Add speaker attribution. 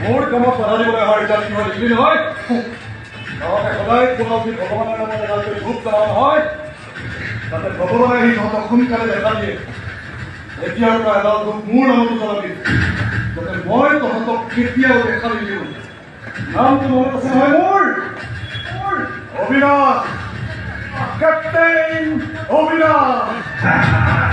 Speaker 1: মোৰ কামত বাধা দিবলৈ অহা ৰিজাল্ট কি হয় দেখিলি নহয় তহঁতে সদায় কোনো যদি ভগৱানৰ নামত এডালকৈ ধূপ জ্বলাও নহয় তাতে ভগৱানে আহি তহঁতক সোনকালে দেখা দিয়ে এতিয়াৰ পৰা এডাল ধূপ মোৰ নামতো জ্বলাবি যাতে মই তহঁতক কেতিয়াও দেখা নিদিওঁ নামটো মনত আছে নহয় মোৰ অবিনাশ কেপ্টেইন অবিনাশ